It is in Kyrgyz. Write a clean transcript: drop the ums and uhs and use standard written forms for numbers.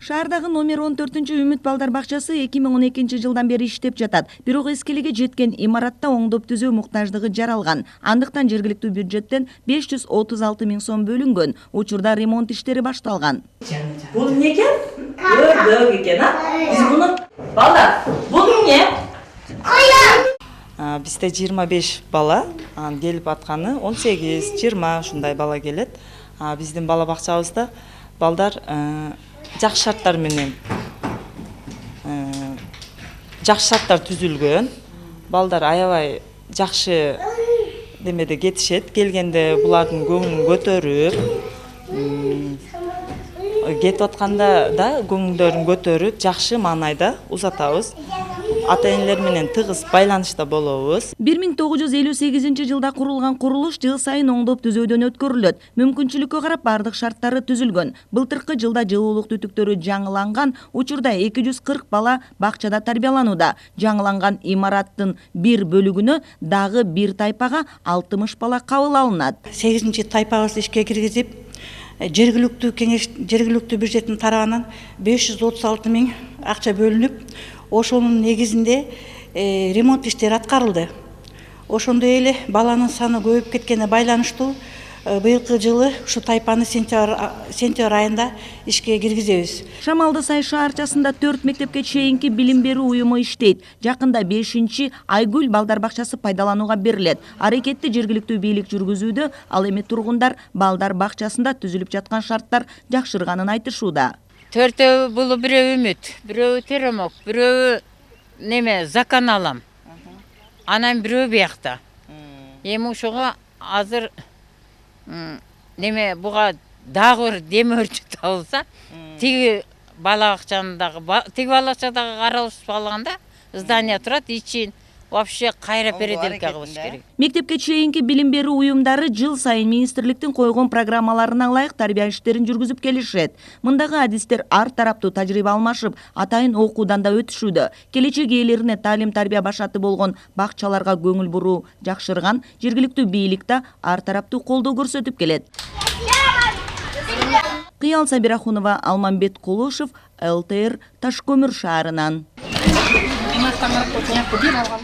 Шаардагы номер 14 Үмүт балдар бакчасы 2012 жылдан бери иштеп жатат. Бирок эскилиги жеткен имаратта оңдоп түзөө муктаждыгы жаралган. Андыктан жергиликтүү бюджеттен 536 миң сом бөлүнгөн. Учурда ремонт иштери башталган. Бул эмне экен? Өбөк экен, а? Биз муну балдар, бул эмне? Бизде 25 бала, келип атканы 18-20 ушундай бала келет. Биздин бала бакчабызда балдар жакшы шарттар менен жакшы шарттар түзүлгөн. Балдар аябай жакшы демеде кетишет. Келгенде булардын көңүлүн көтөрүп, кетип атканда да көңүлдөрүн көтөрүп, жакшы маанайда узатабыз. Ата-энелер менен тыгыз байланышта болобуз. 1958 жылда курулган курулуш жыл сайын оңдоп түзөөдөн өткөрүлөт. Мүмкүнчүлүккө карап бардык шарттары түзүлгөн. Былтыркы жылда жылуулук түтүктөрү жаңыланган, учурда 240 бала бакчада тарбияланууда. Жаңыланган имараттын бир бөлүгүнө дагы бир тайпага 60 бала кабыл алынат. 8 тайпабызды ишке киргизип, жергиликтүү бюджеттин тарабынан 536 миң акча бөлүнүп, ошонун негизинде ремонт иштери аткарылды. Ошондой эле баланын саны көбөйүп кеткенине байланыштуу быйылкы жылы ушу тайпаны сентябрь айында ишке киргизебиз. Шамалды Сай шаарчасында 4 мектепке чейинки билим берүү уюму иштейт. Жакында 5-чи Айгүл балдар бакчасы пайдаланууга берилет. Аракетти жергиликтүү бийлик жүргүзүүдө, ал эми тургундар балдар бакчасында түзүлүп жаткан шарттар жакшырганын айтышууда. Төртөө бул бирөө Үмүт, бирөө Теремок, бирөө неме Закан алам. Анан бирөө биякта. Эми ушуга азыр неме буга дагы бир демөөрчү табылса, тиги бала бакчадагы каралышып алганда здание турат, ичин вообще кайра переделка кылыш керек. Мектепке чейинки билим берүү уюмдары жыл сайын министрликтин койгон программаларына ылайык тарбия иштерин жүргүзүп келишет. Мындагы адистер ар тараптуу тажрыйба алмашып, атайын окуудан да өтүшүүдө. Келечек ээлерине таалим-тарбия башаты болгон бакчаларга көңүл буруу жакшырган, жергиликтүү бийлик да ар тараптуу колдоо көрсөтүп келет. Кыял Сабирахунова, Алмамбет Кулушев, ЛТР Ташкөмүр шаарынан.